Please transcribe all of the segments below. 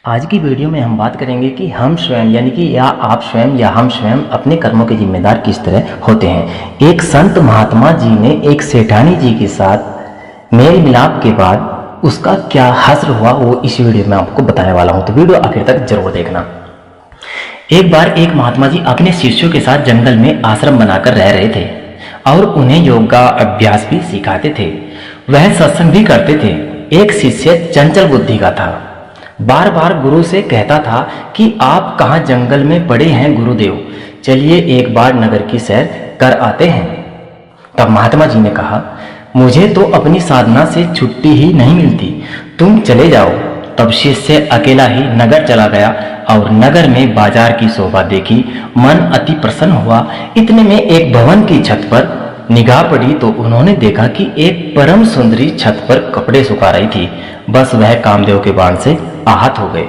आज की वीडियो में हम बात करेंगे कि हम स्वयं यानी कि या आप स्वयं या हम स्वयं अपने कर्मों के जिम्मेदार किस तरह होते हैं। एक संत महात्मा जी ने एक सेठानी जी के साथ मेल मिलाप के बाद उसका क्या हश्र हुआ वो इस वीडियो में आपको बताने वाला हूं, तो वीडियो आखिर तक जरूर देखना। एक बार एक महात्मा जी अपने शिष्यों के साथ जंगल में आश्रम बनाकर रह रहे थे और उन्हें योग का अभ्यास भी सिखाते थे। वह सत्संग भी करते थे। एक शिष्य चंचल बुद्धि का था, बार बार गुरु से कहता था कि आप कहाँ जंगल में पड़े हैं गुरुदेव, चलिए एक बार नगर की सैर कर आते हैं। तब महात्मा जी ने कहा, मुझे तो अपनी साधना से छुट्टी ही नहीं मिलती, तुम चले जाओ। तब शिष्य अकेला ही नगर चला गया और नगर में बाजार की शोभा देखी, मन अति प्रसन्न हुआ। इतने में एक भवन की छत पर निगाह पड़ी तो उन्होंने देखा कि एक परम सुंदरी छत पर कपड़े सुखा रही थी। बस वह कामदेव के बाण से आहत हो गए।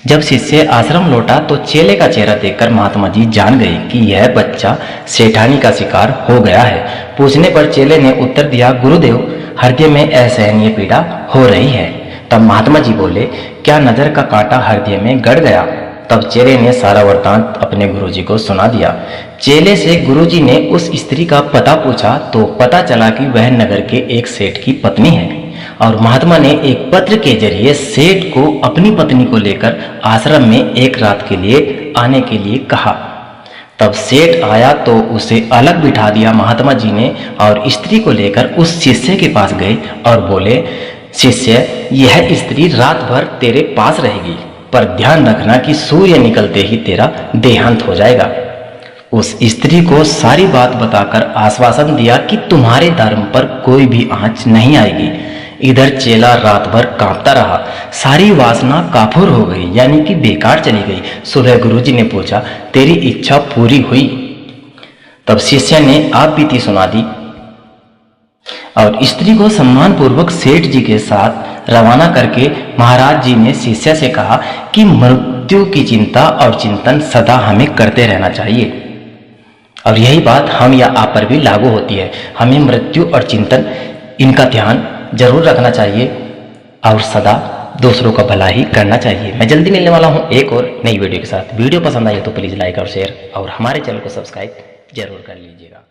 जब शिष्य आश्रम लौटा तो चेले का चेहरा देखकर महात्मा जी जान गए कि यह बच्चा सेठानी का शिकार हो गया है। पूछने पर चेले ने उत्तर दिया, गुरुदेव, हृदय में असहनीय पीड़ा हो रही है। तब महात्मा जी बोले, क्या नजर का कांटा हृदय में गड़ गया? तब चेले ने सारा वृतांत अपने गुरुजी को सुना दिया। चेले से गुरुजी ने उस स्त्री का पता पूछा तो पता चला कि वह नगर के एक सेठ की पत्नी है और महात्मा ने एक पत्र के जरिए सेठ को अपनी पत्नी को लेकर आश्रम में एक रात के लिए आने के लिए कहा। तब सेठ आया तो उसे अलग बिठा दिया महात्मा जी ने और स्त्री को लेकर उस शिष्य के पास गए और बोले, शिष्य, यह स्त्री रात भर तेरे पास रहेगी, पर ध्यान रखना कि सूर्य निकलते ही तेरा देहांत हो जाएगा। उस स्त्री को सारी बात बताकर आश्वासन दिया कि तुम्हारे धर्म पर कोई भी आंच नहीं आएगी। इधर चेला रात भर कांपता रहा, सारी वासना काफूर हो गई, यानी कि बेकार चली गई। सुबह गुरुजी ने पूछा, तेरी इच्छा पूरी हुई? तब शिष्य ने आप बीती सुना दी और स्त्री को सम्मान पूर्वक सेठ जी के साथ रवाना करके महाराज जी ने शिष्य से कहा कि मृत्यु की चिंता और चिंतन सदा हमें करते रहना चाहिए और यही बात हम या आप पर भी लागू होती है। हमें मृत्यु और चिंतन इनका ध्यान जरूर रखना चाहिए और सदा दूसरों का भला ही करना चाहिए। मैं जल्दी मिलने वाला हूं एक और नई वीडियो के साथ। वीडियो पसंद आई तो प्लीज़ लाइक और शेयर और हमारे चैनल को सब्सक्राइब जरूर कर लीजिएगा।